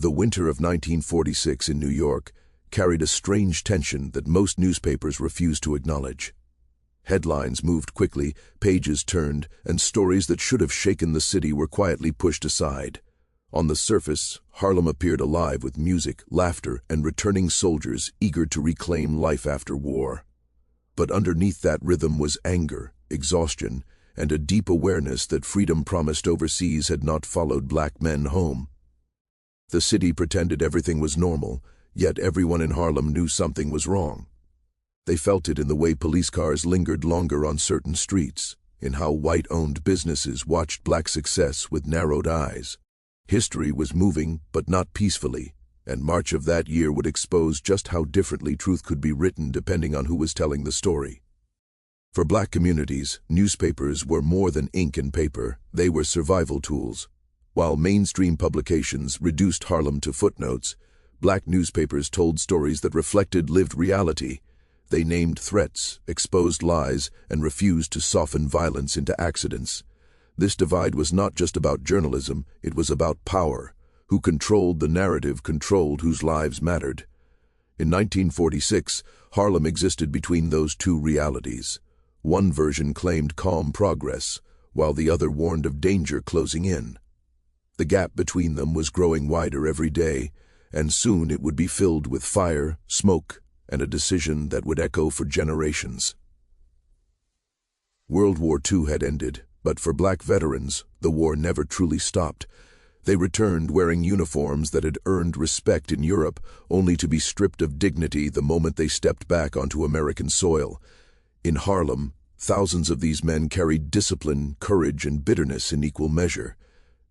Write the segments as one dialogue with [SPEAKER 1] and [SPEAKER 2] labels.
[SPEAKER 1] The winter of 1946 in New York carried a strange tension that most newspapers refused to acknowledge. Headlines moved quickly, pages turned, and stories that should have shaken the city were quietly pushed aside. On the surface, Harlem appeared alive with music, laughter, and returning soldiers eager to reclaim life after war. But underneath that rhythm was anger, exhaustion, and a deep awareness that freedom promised overseas had not followed black men home. The city pretended everything was normal, yet everyone in Harlem knew something was wrong. They felt it in the way police cars lingered longer on certain streets, in how white-owned businesses watched black success with narrowed eyes. History was moving, but not peacefully, and March of that year would expose just how differently truth could be written depending on who was telling the story. For black communities, newspapers were more than ink and paper, they were survival tools. While mainstream publications reduced Harlem to footnotes, black newspapers told stories that reflected lived reality. They named threats, exposed lies, and refused to soften violence into accidents. This divide was not just about journalism, it was about power. Who controlled the narrative controlled whose lives mattered. In 1946, Harlem existed between those two realities. One version claimed calm progress, while the other warned of danger closing in. The gap between them was growing wider every day, and soon it would be filled with fire, smoke, and a decision that would echo for generations. World War II had ended, but for black veterans, the war never truly stopped. They returned wearing uniforms that had earned respect in Europe, only to be stripped of dignity the moment they stepped back onto American soil. In Harlem, thousands of these men carried discipline, courage, and bitterness in equal measure.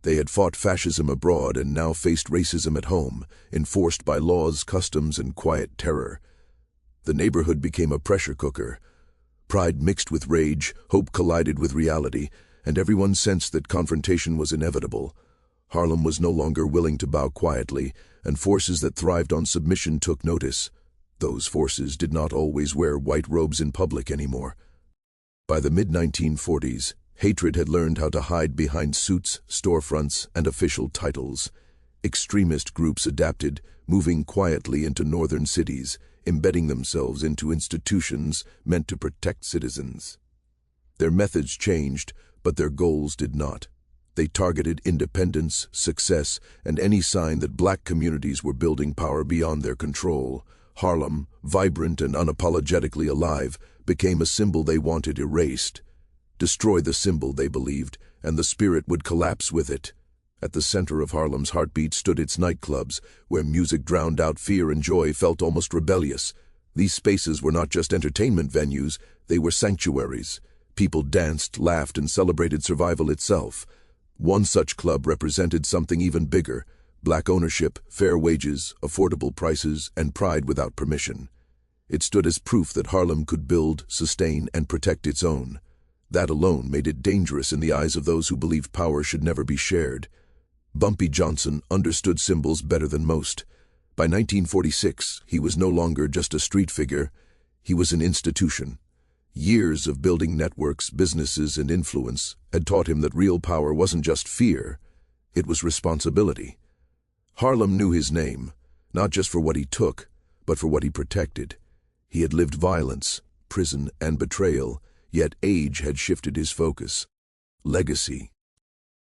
[SPEAKER 1] They had fought fascism abroad and now faced racism at home, enforced by laws, customs, and quiet terror. The neighborhood became a pressure cooker. Pride mixed with rage, hope collided with reality, and everyone sensed that confrontation was inevitable. Harlem was no longer willing to bow quietly, and forces that thrived on submission took notice. Those forces did not always wear white robes in public anymore. By the mid-1940s, hatred had learned how to hide behind suits, storefronts, and official titles. Extremist groups adapted, moving quietly into northern cities, embedding themselves into institutions meant to protect citizens. Their methods changed, but their goals did not. They targeted independence, success, and any sign that black communities were building power beyond their control. Harlem, vibrant and unapologetically alive, became a symbol they wanted erased. Destroy the symbol, they believed, and the spirit would collapse with it. At the center of Harlem's heartbeat stood its nightclubs, where music drowned out fear and joy felt almost rebellious. These spaces were not just entertainment venues, they were sanctuaries. People danced, laughed, and celebrated survival itself. One such club represented something even bigger: black ownership, fair wages, affordable prices, and pride without permission. It stood as proof that Harlem could build, sustain, and protect its own. That alone made it dangerous in the eyes of those who believed power should never be shared. Bumpy Johnson understood symbols better than most. By 1946, he was no longer just a street figure, he was an institution. Years of building networks, businesses, and influence had taught him that real power wasn't just fear, it was responsibility. Harlem knew his name, not just for what he took, but for what he protected. He had lived violence, prison, and betrayal, yet age had shifted his focus. Legacy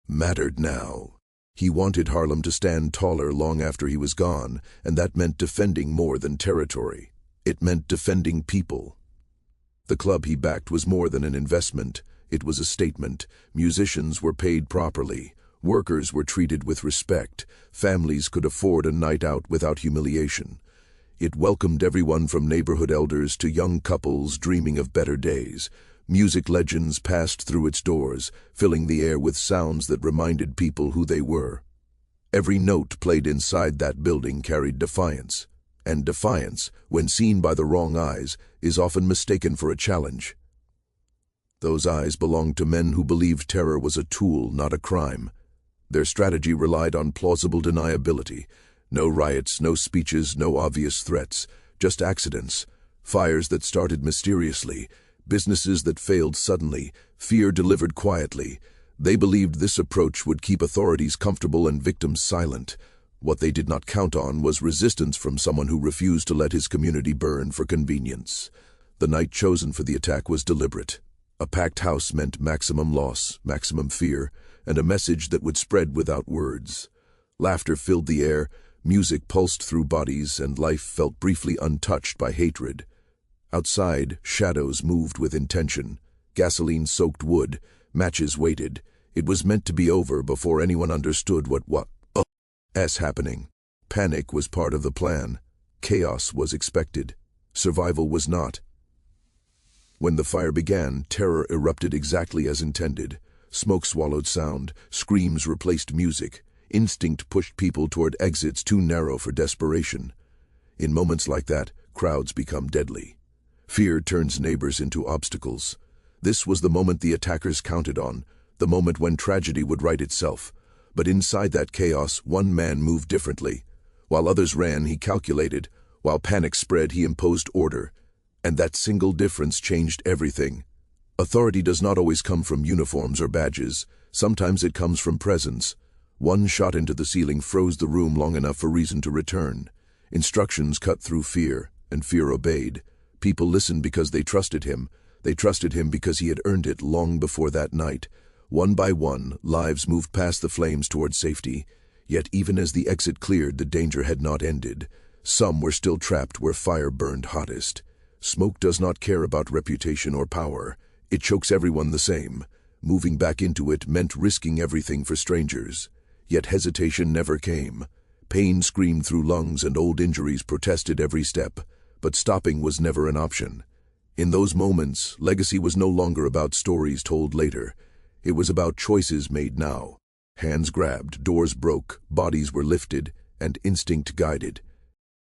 [SPEAKER 1] mattered now. He wanted Harlem to stand taller long after he was gone, and that meant defending more than territory. It meant defending people. The club he backed was more than an investment, it was a statement. Musicians were paid properly, workers were treated with respect, families could afford a night out without humiliation. It welcomed everyone from neighborhood elders to young couples dreaming of better days. Music legends passed through its doors, filling the air with sounds that reminded people who they were. Every note played inside that building carried defiance. And defiance, when seen by the wrong eyes, is often mistaken for a challenge. Those eyes belonged to men who believed terror was a tool, not a crime. Their strategy relied on plausible deniability. No riots, no speeches, no obvious threats, just accidents, fires that started mysteriously, businesses that failed suddenly, fear delivered quietly. They believed this approach would keep authorities comfortable and victims silent. What they did not count on was resistance from someone who refused to let his community burn for convenience. The night chosen for the attack was deliberate. A packed house meant maximum loss, maximum fear, and a message that would spread without words. Laughter filled the air, music pulsed through bodies, and life felt briefly untouched by hatred. Outside, shadows moved with intention. Gasoline-soaked wood, matches waited. It was meant to be over before anyone understood what was happening. Panic was part of the plan. Chaos was expected. Survival was not. When the fire began, terror erupted exactly as intended. Smoke swallowed sound, screams replaced music. Instinct pushed people toward exits too narrow for desperation. In moments like that, crowds become deadly. Fear turns neighbors into obstacles. This was the moment the attackers counted on, the moment when tragedy would right itself. But inside that chaos, one man moved differently. While others ran, he calculated. While panic spread, he imposed order. And that single difference changed everything. Authority does not always come from uniforms or badges. Sometimes it comes from presence. One shot into the ceiling froze the room long enough for reason to return. Instructions cut through fear, and fear obeyed. People listened because they trusted him. They trusted him because he had earned it long before that night. One by one, lives moved past the flames toward safety. Yet even as the exit cleared, the danger had not ended. Some were still trapped where fire burned hottest. Smoke does not care about reputation or power. It chokes everyone the same. Moving back into it meant risking everything for strangers. Yet hesitation never came. Pain screamed through lungs and old injuries protested every step. But stopping was never an option. In those moments, legacy was no longer about stories told later. It was about choices made now. Hands grabbed, doors broke, bodies were lifted, and instinct guided.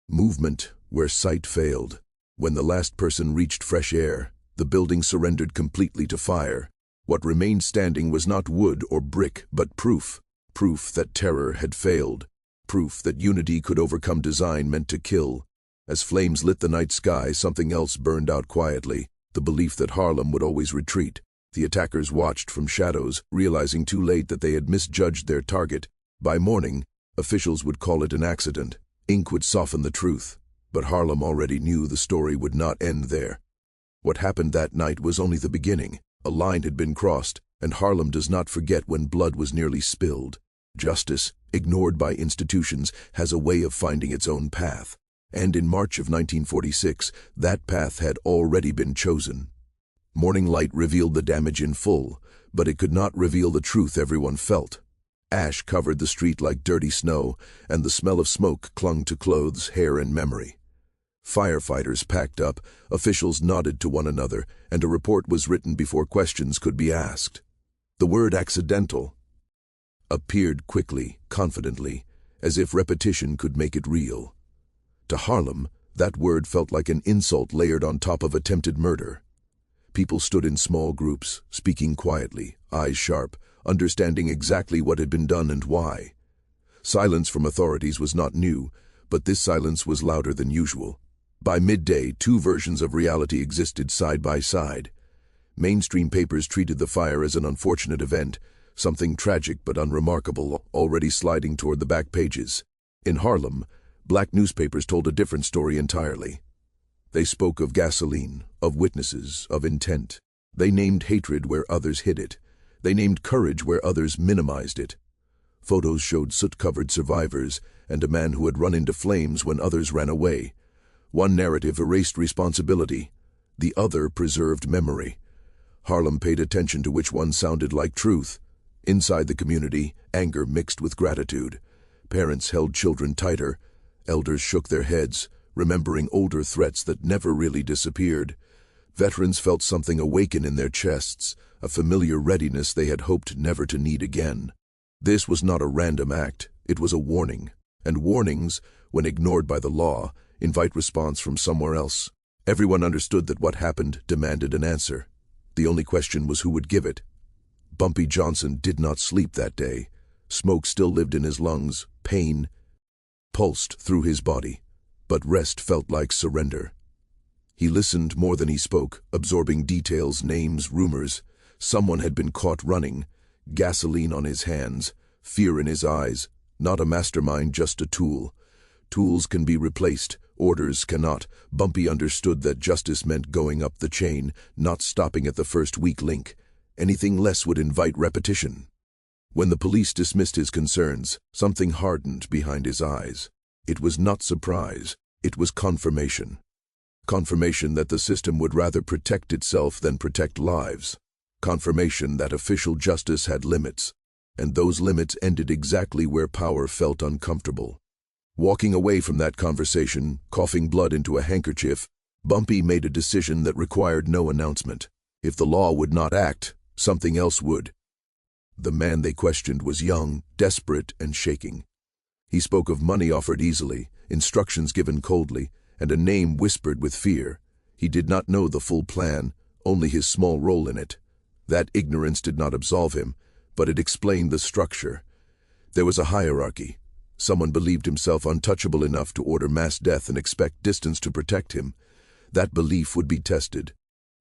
[SPEAKER 1] Movement where sight failed. When the last person reached fresh air, the building surrendered completely to fire. What remained standing was not wood or brick, but proof. Proof that terror had failed. Proof that unity could overcome design meant to kill. As flames lit the night sky, something else burned out quietly, the belief that Harlem would always retreat. The attackers watched from shadows, realizing too late that they had misjudged their target. By morning, officials would call it an accident. Ink would soften the truth. But Harlem already knew the story would not end there. What happened that night was only the beginning. A line had been crossed, and Harlem does not forget when blood was nearly spilled. Justice, ignored by institutions, has a way of finding its own path. And in March of 1946, that path had already been chosen. Morning light revealed the damage in full, but it could not reveal the truth everyone felt. Ash covered the street like dirty snow, and the smell of smoke clung to clothes, hair, and memory. Firefighters packed up, officials nodded to one another, and a report was written before questions could be asked. The word accidental appeared quickly, confidently, as if repetition could make it real. To Harlem, that word felt like an insult layered on top of attempted murder. People stood in small groups, speaking quietly, eyes sharp, understanding exactly what had been done and why. Silence from authorities was not new, but this silence was louder than usual. By midday, two versions of reality existed side by side. Mainstream papers treated the fire as an unfortunate event, something tragic but unremarkable, already sliding toward the back pages. In Harlem, black newspapers told a different story entirely. They spoke of gasoline, of witnesses, of intent. They named hatred where others hid it. They named courage where others minimized it. Photos showed soot-covered survivors and a man who had run into flames when others ran away. One narrative erased responsibility. The other preserved memory. Harlem paid attention to which one sounded like truth. Inside the community, anger mixed with gratitude. Parents held children tighter. Elders shook their heads, remembering older threats that never really disappeared. Veterans felt something awaken in their chests, a familiar readiness they had hoped never to need again. This was not a random act, it was a warning. And warnings, when ignored by the law, invite response from somewhere else. Everyone understood that what happened demanded an answer. The only question was who would give it. Bumpy Johnson did not sleep that day. Smoke still lived in his lungs, pain pulsed through his body, but rest felt like surrender. He listened more than he spoke, absorbing details, names, rumors. Someone had been caught running, gasoline on his hands, fear in his eyes, not a mastermind, just a tool. Tools can be replaced, orders cannot. Bumpy understood that justice meant going up the chain, not stopping at the first weak link. Anything less would invite repetition. When the police dismissed his concerns, something hardened behind his eyes. It was not surprise, it was confirmation. Confirmation that the system would rather protect itself than protect lives. Confirmation that official justice had limits, and those limits ended exactly where power felt uncomfortable. Walking away from that conversation, coughing blood into a handkerchief, Bumpy made a decision that required no announcement. If the law would not act, something else would. The man they questioned was young, desperate, and shaking. He spoke of money offered easily, instructions given coldly, and a name whispered with fear. He did not know the full plan, only his small role in it. That ignorance did not absolve him, but it explained the structure. There was a hierarchy. Someone believed himself untouchable enough to order mass death and expect distance to protect him. That belief would be tested.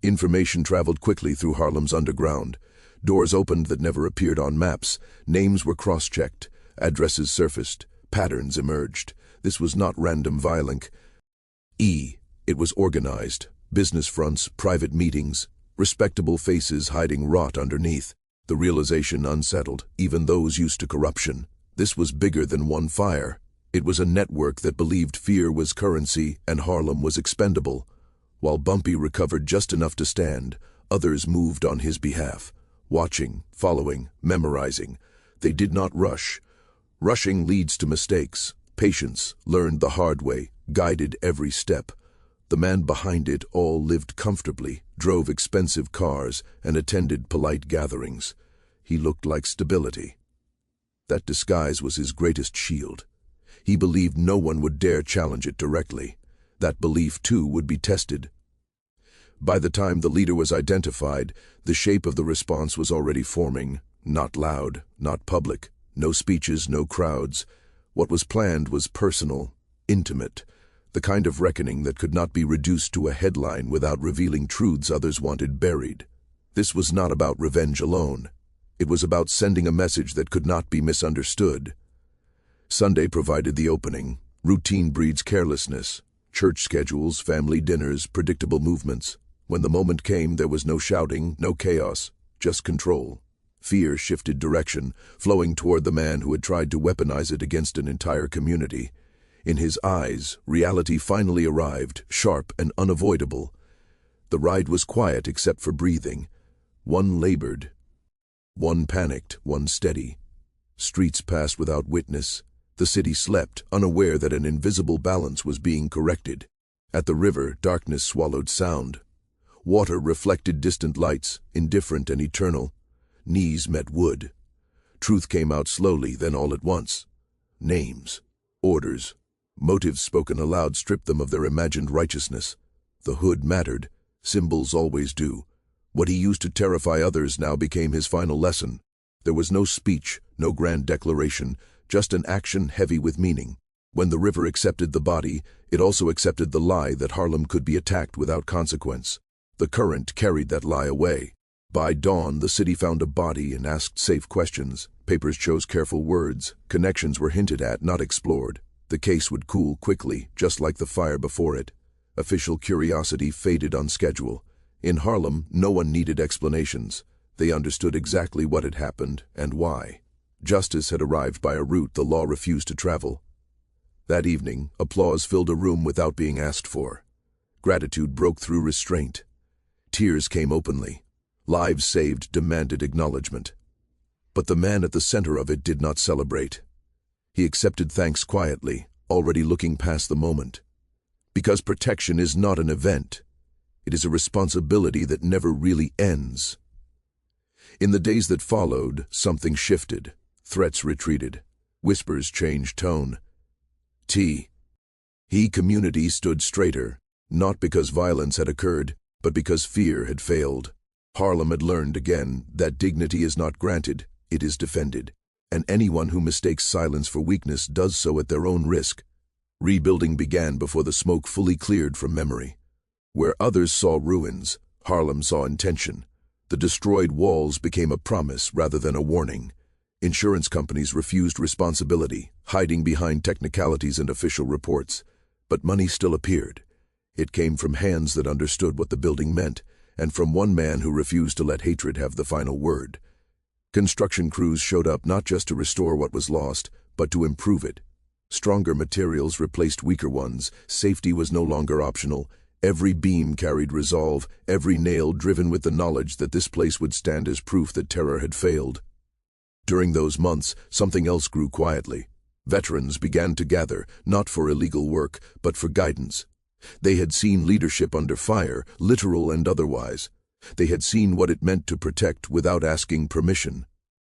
[SPEAKER 1] Information traveled quickly through Harlem's underground. Doors opened that never appeared on maps. Names were cross-checked. Addresses surfaced. Patterns emerged. This was not random violence. It was organized. Business fronts, private meetings, respectable faces hiding rot underneath. The realization unsettled even those used to corruption. This was bigger than one fire. It was a network that believed fear was currency and Harlem was expendable. While Bumpy recovered just enough to stand, others moved on his behalf, watching, following, memorizing. They did not rush. Rushing leads to mistakes. Patience, learned the hard way, guided every step. The man behind it all lived comfortably, drove expensive cars, and attended polite gatherings. He looked like stability. That disguise was his greatest shield. He believed no one would dare challenge it directly. That belief, too, would be tested. By the time the leader was identified, the shape of the response was already forming. Not loud, not public, no speeches, no crowds. What was planned was personal, intimate, the kind of reckoning that could not be reduced to a headline without revealing truths others wanted buried. This was not about revenge alone. It was about sending a message that could not be misunderstood. Sunday provided the opening. Routine breeds carelessness. Church schedules, family dinners, predictable movements. When the moment came, there was no shouting, no chaos, just control. Fear shifted direction, flowing toward the man who had tried to weaponize it against an entire community. In his eyes, reality finally arrived, sharp and unavoidable. The ride was quiet except for breathing. One labored. One panicked, one steady. Streets passed without witness. The city slept, unaware that an invisible balance was being corrected. At the river, darkness swallowed sound. Water reflected distant lights, indifferent and eternal. Knees met wood. Truth came out slowly, then all at once. Names, orders, motives spoken aloud stripped them of their imagined righteousness. The hood mattered. Symbols always do. What he used to terrify others now became his final lesson. There was no speech, no grand declaration, just an action heavy with meaning. When the river accepted the body, it also accepted the lie that Harlem could be attacked without consequence. The current carried that lie away. By dawn, the city found a body and asked safe questions. Papers chose careful words. Connections were hinted at, not explored. The case would cool quickly, just like the fire before it. Official curiosity faded on schedule. In Harlem, no one needed explanations. They understood exactly what had happened and why. Justice had arrived by a route the law refused to travel. That evening, applause filled a room without being asked for. Gratitude broke through restraint. Tears came openly. Lives saved demanded acknowledgement. But the man at the center of it did not celebrate. He accepted thanks quietly, already looking past the moment. Because protection is not an event. It is a responsibility that never really ends. In the days that followed, something shifted. Threats retreated. Whispers changed tone. He community stood straighter, not because violence had occurred, but because fear had failed. Harlem had learned again that dignity is not granted, it is defended. And anyone who mistakes silence for weakness does so at their own risk. Rebuilding began before the smoke fully cleared from memory. Where others saw ruins, Harlem saw intention. The destroyed walls became a promise rather than a warning. Insurance companies refused responsibility, hiding behind technicalities and official reports. But money still appeared. It came from hands that understood what the building meant, and from one man who refused to let hatred have the final word. Construction crews showed up not just to restore what was lost, but to improve it. Stronger materials replaced weaker ones, safety was no longer optional, every beam carried resolve, every nail driven with the knowledge that this place would stand as proof that terror had failed. During those months, something else grew quietly. Veterans began to gather, not for illegal work, but for guidance. They had seen leadership under fire, literal and otherwise. They had seen what it meant to protect without asking permission.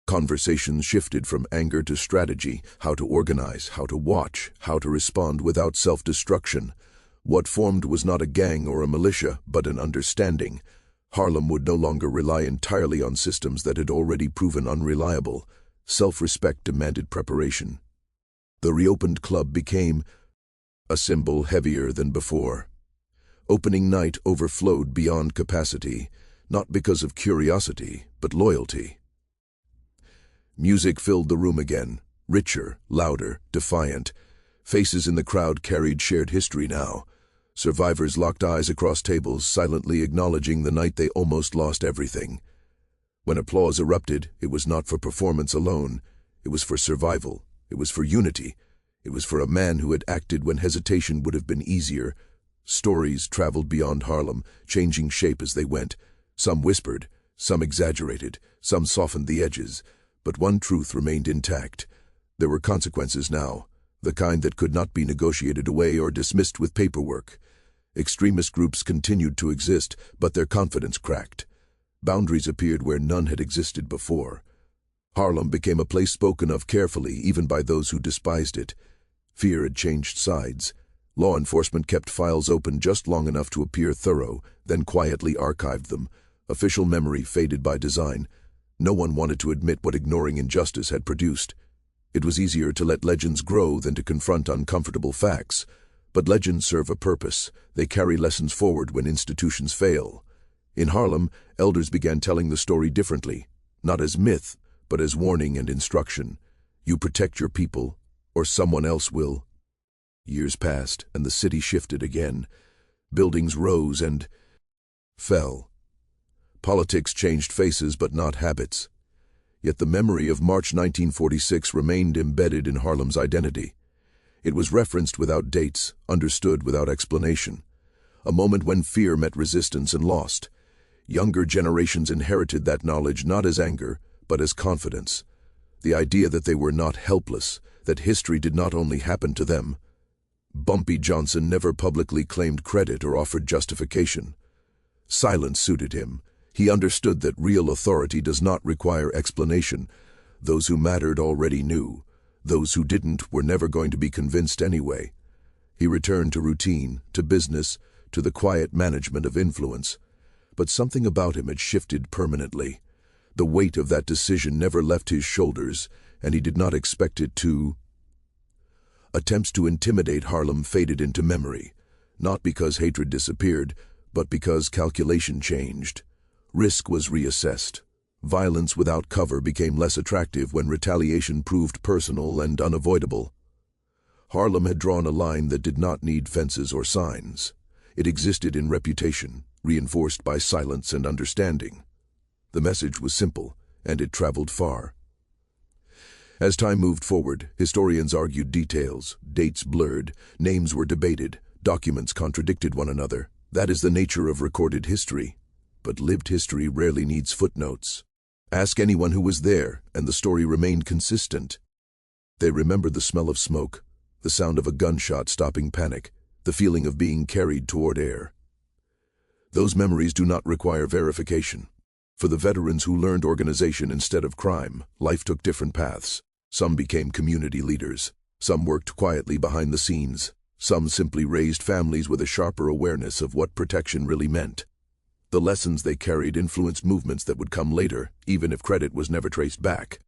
[SPEAKER 1] Conversations shifted from anger to strategy, how to organize, how to watch, how to respond without self-destruction. What formed was not a gang or a militia, but an understanding. Harlem would no longer rely entirely on systems that had already proven unreliable. Self-respect demanded preparation. The reopened club became a symbol heavier than before. Opening night overflowed beyond capacity, not because of curiosity, but loyalty. Music filled the room again, richer, louder, defiant. Faces in the crowd carried shared history now. Survivors locked eyes across tables, silently acknowledging the night they almost lost everything. When applause erupted, it was not for performance alone. It was for survival. It was for unity. It was for a man who had acted when hesitation would have been easier. Stories traveled beyond Harlem, changing shape as they went. Some whispered, some exaggerated, some softened the edges. But one truth remained intact. There were consequences now, the kind that could not be negotiated away or dismissed with paperwork. Extremist groups continued to exist, but their confidence cracked. Boundaries appeared where none had existed before. Harlem became a place spoken of carefully, even by those who despised it. Fear had changed sides. Law enforcement kept files open just long enough to appear thorough, then quietly archived them. Official memory faded by design. No one wanted to admit what ignoring injustice had produced. It was easier to let legends grow than to confront uncomfortable facts. But legends serve a purpose. They carry lessons forward when institutions fail. In Harlem, elders began telling the story differently, not as myth, but as warning and instruction. You protect your people, or someone else will. Years passed, and the city shifted again. Buildings rose and fell. Politics changed faces but not habits. Yet the memory of March 1946 remained embedded in Harlem's identity. It was referenced without dates, understood without explanation. A moment when fear met resistance and lost. Younger generations inherited that knowledge not as anger, but as confidence. The idea that they were not helpless, that history did not only happen to them. Bumpy Johnson never publicly claimed credit or offered justification. Silence suited him. He understood that real authority does not require explanation. Those who mattered already knew. Those who didn't were never going to be convinced anyway. He returned to routine, to business, to the quiet management of influence. But something about him had shifted permanently. The weight of that decision never left his shoulders, and he did not expect it to. Attempts to intimidate Harlem faded into memory, not because hatred disappeared, but because calculation changed. Risk was reassessed. Violence without cover became less attractive when retaliation proved personal and unavoidable. Harlem had drawn a line that did not need fences or signs. It existed in reputation, reinforced by silence and understanding. The message was simple, and it traveled far. As time moved forward, historians argued details, dates blurred, names were debated, documents contradicted one another. That is the nature of recorded history. But lived history rarely needs footnotes. Ask anyone who was there, and the story remained consistent. They remembered the smell of smoke, the sound of a gunshot stopping panic, the feeling of being carried toward air. Those memories do not require verification. For the veterans who learned organization instead of crime, life took different paths. Some became community leaders. Some worked quietly behind the scenes. Some simply raised families with a sharper awareness of what protection really meant. The lessons they carried influenced movements that would come later, even if credit was never traced back.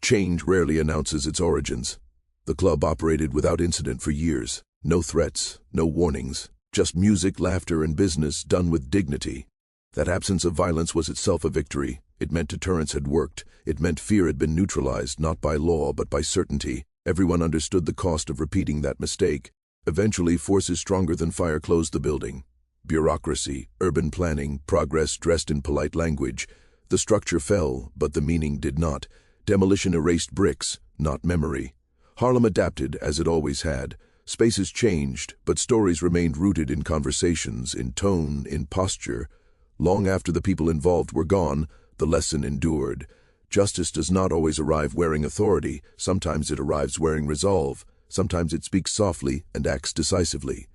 [SPEAKER 1] Change rarely announces its origins. The club operated without incident for years. No threats, no warnings, just music, laughter, and business done with dignity. That absence of violence was itself a victory. It meant deterrence had worked. It meant fear had been neutralized, not by law, but by certainty. Everyone understood the cost of repeating that mistake. Eventually, forces stronger than fire closed the building. Bureaucracy, urban planning, progress dressed in polite language. The structure fell, but the meaning did not. Demolition erased bricks, not memory. Harlem adapted, as it always had. Spaces changed, but stories remained rooted in conversations, in tone, in posture. Long after the people involved were gone, the lesson endured. Justice does not always arrive wearing authority. Sometimes it arrives wearing resolve. Sometimes it speaks softly and acts decisively.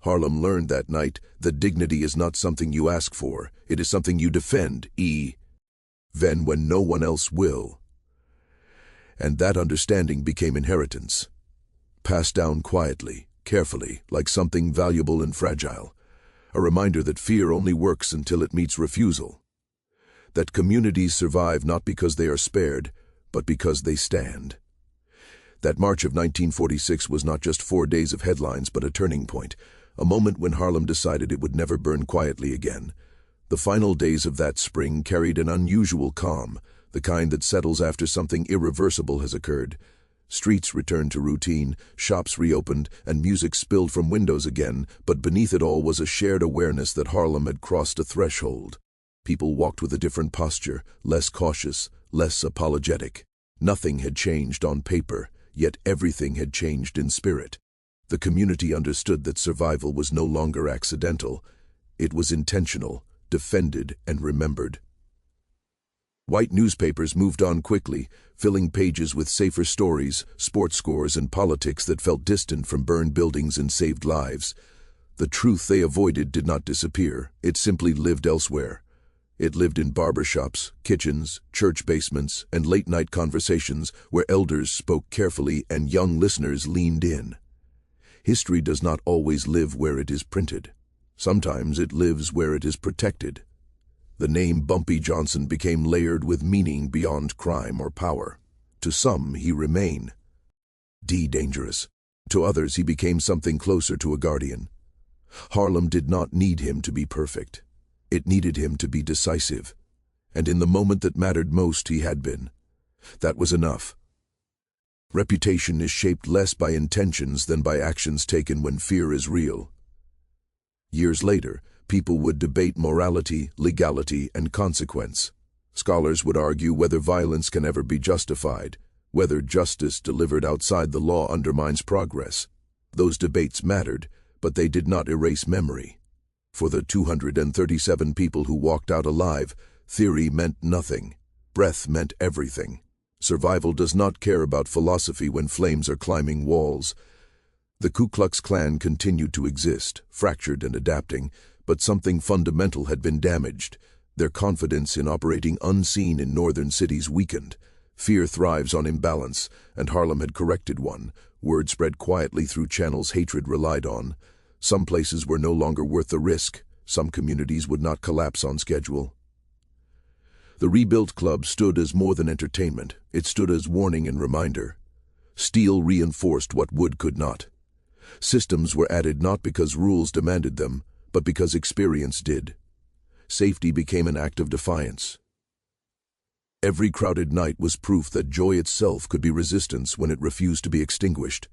[SPEAKER 1] Harlem learned that night that dignity is not something you ask for. It is something you defend, even when no one else will. And that understanding became inheritance. Passed down quietly, carefully, like something valuable and fragile. A reminder that fear only works until it meets refusal. That communities survive not because they are spared, but because they stand. That March of 1946 was not just 4 days of headlines, but a turning point, a moment when Harlem decided it would never burn quietly again. The final days of that spring carried an unusual calm, the kind that settles after something irreversible has occurred. Streets returned to routine, shops reopened, and music spilled from windows again, but beneath it all was a shared awareness that Harlem had crossed a threshold. People walked with a different posture, less cautious, less apologetic. Nothing had changed on paper, yet everything had changed in spirit. The community understood that survival was no longer accidental. It was intentional, defended, and remembered. White newspapers moved on quickly, filling pages with safer stories, sports scores, and politics that felt distant from burned buildings and saved lives. The truth they avoided did not disappear. It simply lived elsewhere. It lived in barbershops, kitchens, church basements, and late-night conversations where elders spoke carefully and young listeners leaned in. History does not always live where it is printed. Sometimes it lives where it is protected. The name Bumpy Johnson became layered with meaning beyond crime or power. To some, he remained dangerous. To others, he became something closer to a guardian. Harlem did not need him to be perfect. It needed him to be decisive. And in the moment that mattered most, he had been. That was enough. Reputation is shaped less by intentions than by actions taken when fear is real. Years later, people would debate morality, legality, and consequence. Scholars would argue whether violence can ever be justified, whether justice delivered outside the law undermines progress. Those debates mattered, but they did not erase memory. For the 237 people who walked out alive, theory meant nothing. Breath meant everything. Survival does not care about philosophy when flames are climbing walls. The Ku Klux Klan continued to exist, fractured and adapting, but something fundamental had been damaged. Their confidence in operating unseen in northern cities weakened. Fear thrives on imbalance, and Harlem had corrected one. Word spread quietly through channels hatred relied on. Some places were no longer worth the risk. Some communities would not collapse on schedule. The rebuilt club stood as more than entertainment. It stood as warning and reminder. Steel reinforced what wood could not. Systems were added not because rules demanded them, but because experience did. Safety became an act of defiance. Every crowded night was proof that joy itself could be resistance when it refused to be extinguished.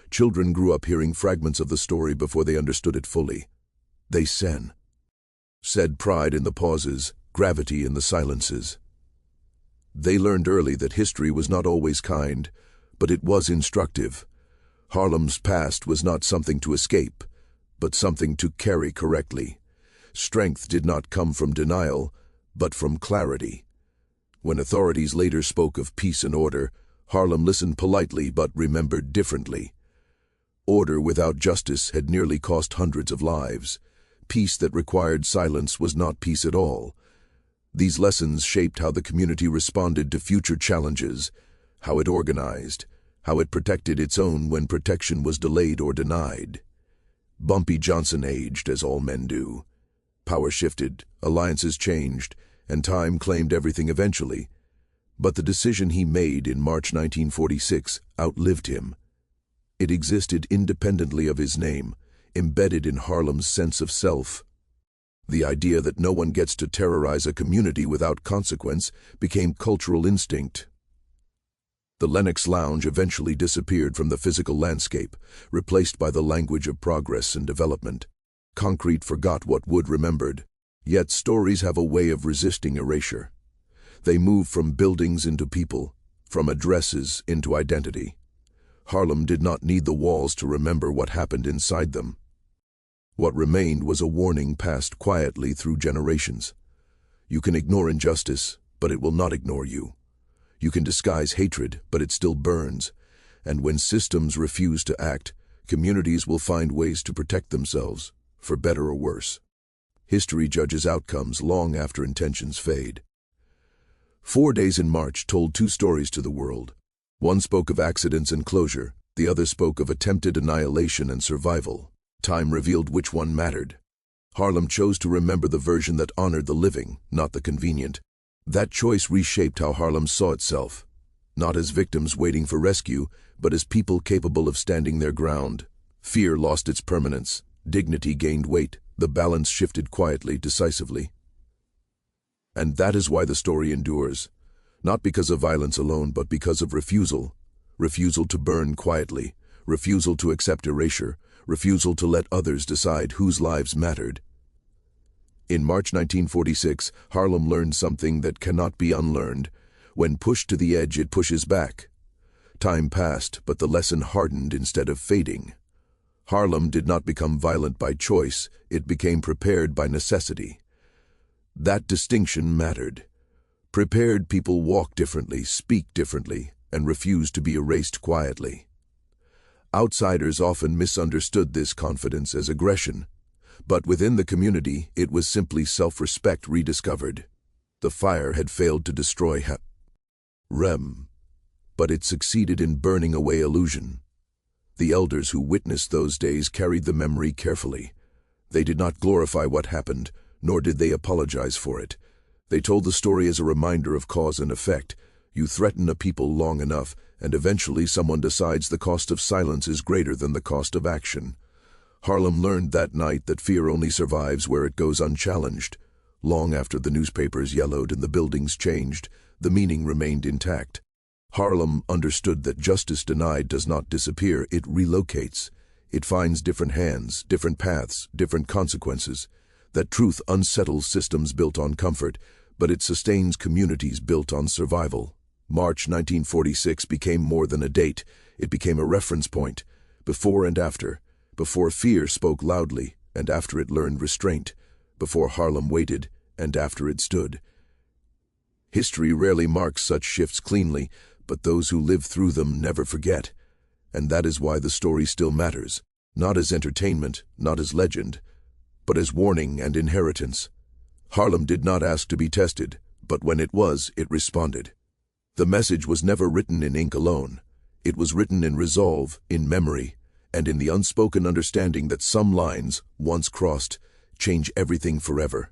[SPEAKER 1] Children grew up hearing fragments of the story before they understood it fully. They said pride in the pauses, gravity in the silences. They learned early that history was not always kind, but it was instructive. Harlem's past was not something to escape, but something to carry correctly. Strength did not come from denial, but from clarity. When authorities later spoke of peace and order, Harlem listened politely but remembered differently. Order without justice had nearly cost hundreds of lives. Peace that required silence was not peace at all. These lessons shaped how the community responded to future challenges, how it organized, how it protected its own when protection was delayed or denied. Bumpy Johnson aged, as all men do. Power shifted, alliances changed, and time claimed everything eventually. But the decision he made in March 1946 outlived him. It existed independently of his name, embedded in Harlem's sense of self. The idea that no one gets to terrorize a community without consequence became cultural instinct. The Lenox Lounge eventually disappeared from the physical landscape, replaced by the language of progress and development. Concrete forgot what wood remembered. Yet stories have a way of resisting erasure. They move from buildings into people, from addresses into identity. Harlem did not need the walls to remember what happened inside them. What remained was a warning passed quietly through generations. You can ignore injustice, but it will not ignore you. You can disguise hatred, but it still burns. And when systems refuse to act, communities will find ways to protect themselves, for better or worse. History judges outcomes long after intentions fade. 4 days in March told two stories to the world. One spoke of accidents and closure, the other spoke of attempted annihilation and survival. Time revealed which one mattered. Harlem chose to remember the version that honored the living, not the convenient. That choice reshaped how Harlem saw itself, not as victims waiting for rescue, but as people capable of standing their ground. Fear lost its permanence, dignity gained weight, the balance shifted quietly, decisively. And that is why the story endures, not because of violence alone, but because of refusal. Refusal to burn quietly, refusal to accept erasure, refusal to let others decide whose lives mattered. In March 1946, Harlem learned something that cannot be unlearned. When pushed to the edge, it pushes back. Time passed, but the lesson hardened instead of fading. Harlem did not become violent by choice, it became prepared by necessity. That distinction mattered. Prepared people walk differently, speak differently, and refuse to be erased quietly. Outsiders often misunderstood this confidence as aggression, but within the community it was simply self-respect rediscovered. The fire had failed to destroy Harlem, but it succeeded in burning away illusion. The elders who witnessed those days carried the memory carefully. They did not glorify what happened, nor did they apologize for it. They told the story as a reminder of cause and effect. You threaten a people long enough, and eventually someone decides the cost of silence is greater than the cost of action. Harlem learned that night that fear only survives where it goes unchallenged. Long after the newspapers yellowed and the buildings changed, the meaning remained intact. Harlem understood that justice denied does not disappear, it relocates. It finds different hands, different paths, different consequences. That truth unsettles systems built on comfort, but it sustains communities built on survival. March 1946 became more than a date. It became a reference point. Before and after. Before fear spoke loudly, and after it learned restraint. Before Harlem waited, and after it stood. History rarely marks such shifts cleanly, but those who live through them never forget. And that is why the story still matters, not as entertainment, not as legend, but as warning and inheritance. Harlem did not ask to be tested, but when it was, it responded. The message was never written in ink alone. It was written in resolve, in memory, and in the unspoken understanding that some lines, once crossed, change everything forever.